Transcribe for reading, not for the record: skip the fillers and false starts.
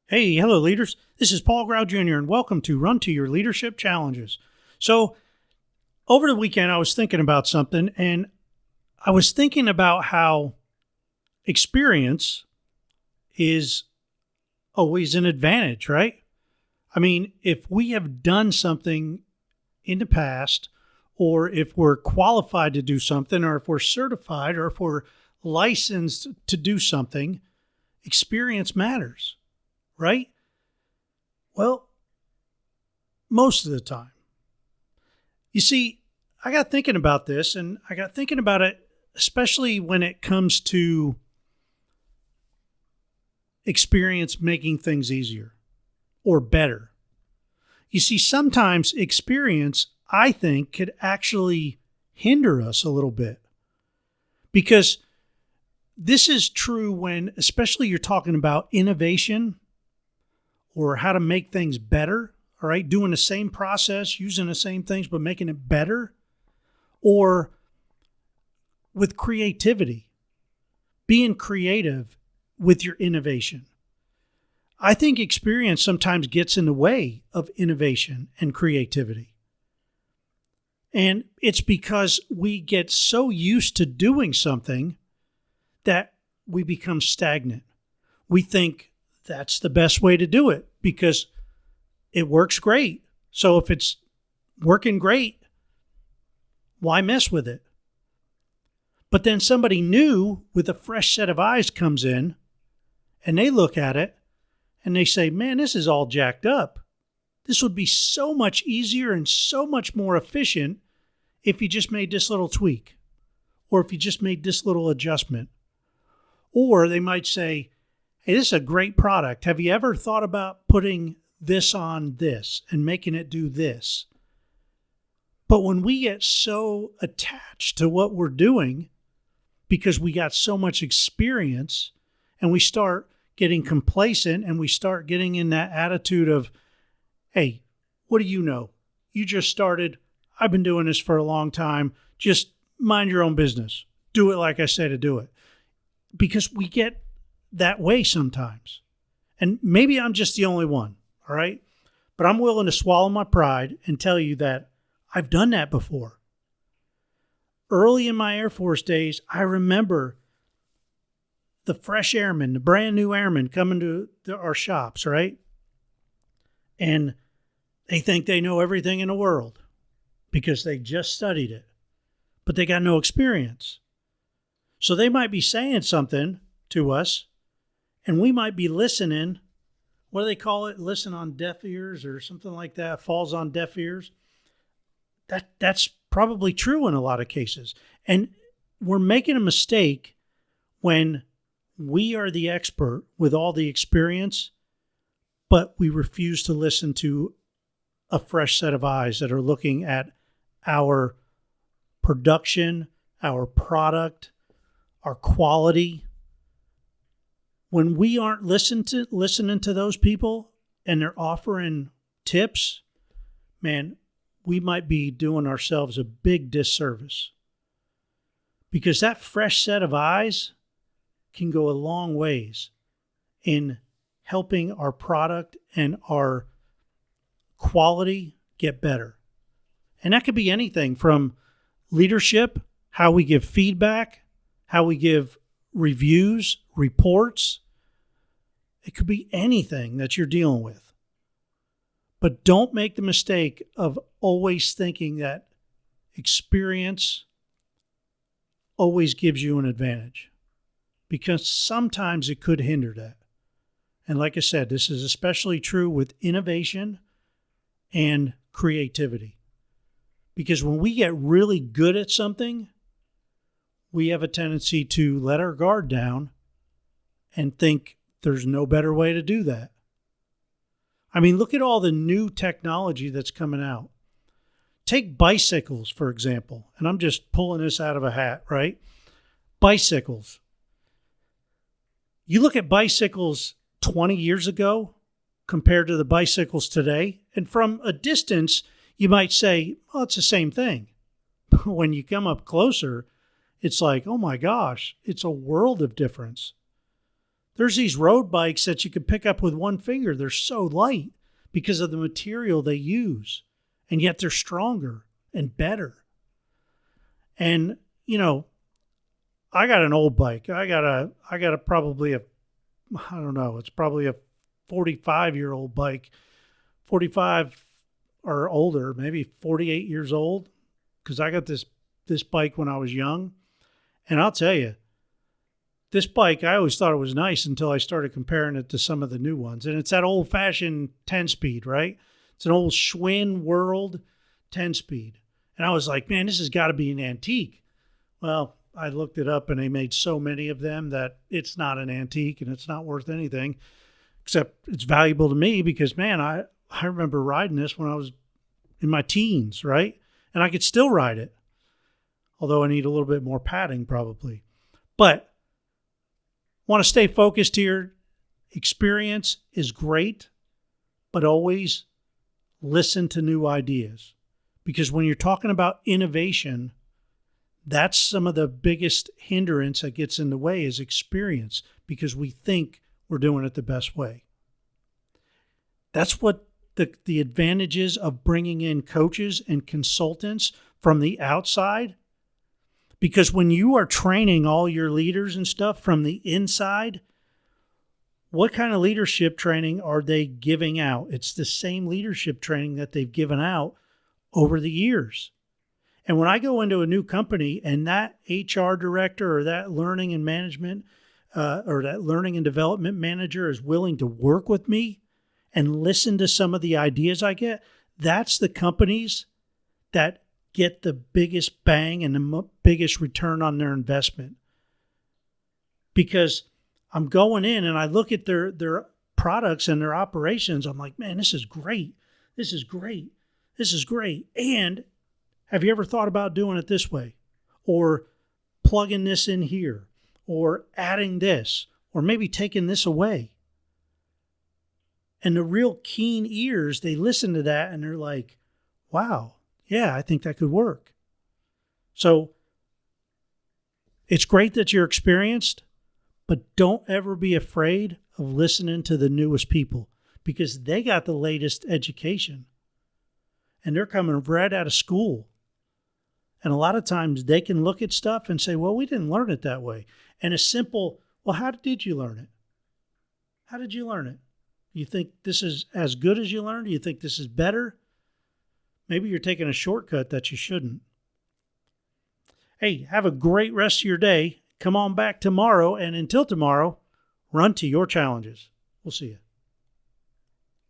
Hey, hello, leaders. This is Paul Grau Jr., and welcome to Run to Your Leadership Challenges. So, over the weekend, I was thinking about something, and I was thinking about how experience is always an advantage, right? I mean, if we have done something in the past, or if we're qualified to do something, or if we're certified, or if we're licensed to do something, experience matters, right? Well, most of the time. You see, I got thinking about this, and I got thinking about it, especially when it comes to experience making things easier or better. You see, sometimes experience, I think, could actually hinder us a little bit, because this is true when, especially, you're talking about innovation or how to make things better, all right? Doing the same process, using the same things, but making it better. Or with creativity, being creative with your innovation. I think experience sometimes gets in the way of innovation and creativity. And it's because we get so used to doing something that we become stagnant. We think that's the best way to do it because it works great. So if it's working great, why mess with it? But then somebody new with a fresh set of eyes comes in and they look at it and they say, man, this is all jacked up. This would be so much easier and so much more efficient if you just made this little tweak, or if you just made this little adjustment. Or they might say, hey, this is a great product. Have you ever thought about putting this on this and making it do this? But when we get so attached to what we're doing because we got so much experience, and we start getting complacent and we start getting in that attitude of, hey, what do you know? You just started. I've been doing this for a long time. Just mind your own business. Do it like I say to do it. Because we get that way sometimes. And maybe I'm just the only one, all right? But I'm willing to swallow my pride and tell you that I've done that before. Early in my Air Force days, I remember the fresh airmen, the brand new airmen coming to our shops, right? And they think they know everything in the world because they just studied it, but they got no experience. So they might be saying something to us, and we might be listening. What do they call it? Listen on deaf ears or something like that. Falls on deaf ears. That's probably true in a lot of cases. And we're making a mistake when we are the expert with all the experience, but we refuse to listen to a fresh set of eyes that are looking at our production, our product, our quality. When we aren't listening to those people and they're offering tips, man, we might be doing ourselves a big disservice. Because that fresh set of eyes can go a long ways in helping our product and our quality get better. And that could be anything from leadership, how we give feedback, how we give reviews, reports. It could be anything that you're dealing with. But don't make the mistake of always thinking that experience always gives you an advantage, because sometimes it could hinder that. And like I said, this is especially true with innovation and creativity. Because when we get really good at something, we have a tendency to let our guard down and think there's no better way to do that. I mean, look at all the new technology that's coming out. Take bicycles, for example, and I'm just pulling this out of a hat, right? Bicycles. You look at bicycles 20 years ago compared to the bicycles today, and from a distance, you might say, well, it's the same thing. But when you come up closer, it's like, oh my gosh, it's a world of difference. There's these road bikes that you can pick up with one finger. They're so light because of the material they use, and yet they're stronger and better. And, I got an old bike. I got a probably a, I don't know, it's probably a 45-year-old bike, 45 or older, maybe 48 years old, because I got this bike when I was young. And I'll tell you, this bike, I always thought it was nice until I started comparing it to some of the new ones. And it's that old-fashioned 10-speed, right? It's an old Schwinn World 10-speed. And I was like, man, this has got to be an antique. Well, I looked it up, and they made so many of them that it's not an antique, and it's not worth anything, except it's valuable to me because, man, I remember riding this when I was in my teens, right? And I could still ride it, although I need a little bit more padding probably. But want to stay focused here. Experience is great, but always listen to new ideas. Because when you're talking about innovation, that's some of the biggest hindrance that gets in the way is experience, because we think we're doing it the best way. That's what the advantages of bringing in coaches and consultants from the outside. Because when you are training all your leaders and stuff from the inside, what kind of leadership training are they giving out? It's the same leadership training that they've given out over the years. And when I go into a new company and that HR director or that learning and management or that learning and development manager is willing to work with me and listen to some of the ideas I get, that's the companies that get the biggest bang and the biggest return on their investment. Because I'm going in and I look at their products and their operations. I'm like, man, this is great. This is great. This is great. And have you ever thought about doing it this way? Or plugging this in here? Or adding this? Or maybe taking this away? And the real keen ears, they listen to that and they're like, wow, yeah, I think that could work. So it's great that you're experienced, but don't ever be afraid of listening to the newest people, because they got the latest education and they're coming right out of school. And a lot of times they can look at stuff and say, well, we didn't learn it that way. And a simple, well, how did you learn it? How did you learn it? You think this is as good as you learned? Do you think this is better? Maybe you're taking a shortcut that you shouldn't. Hey, have a great rest of your day. Come on back tomorrow. And until tomorrow, run to your challenges. We'll see you.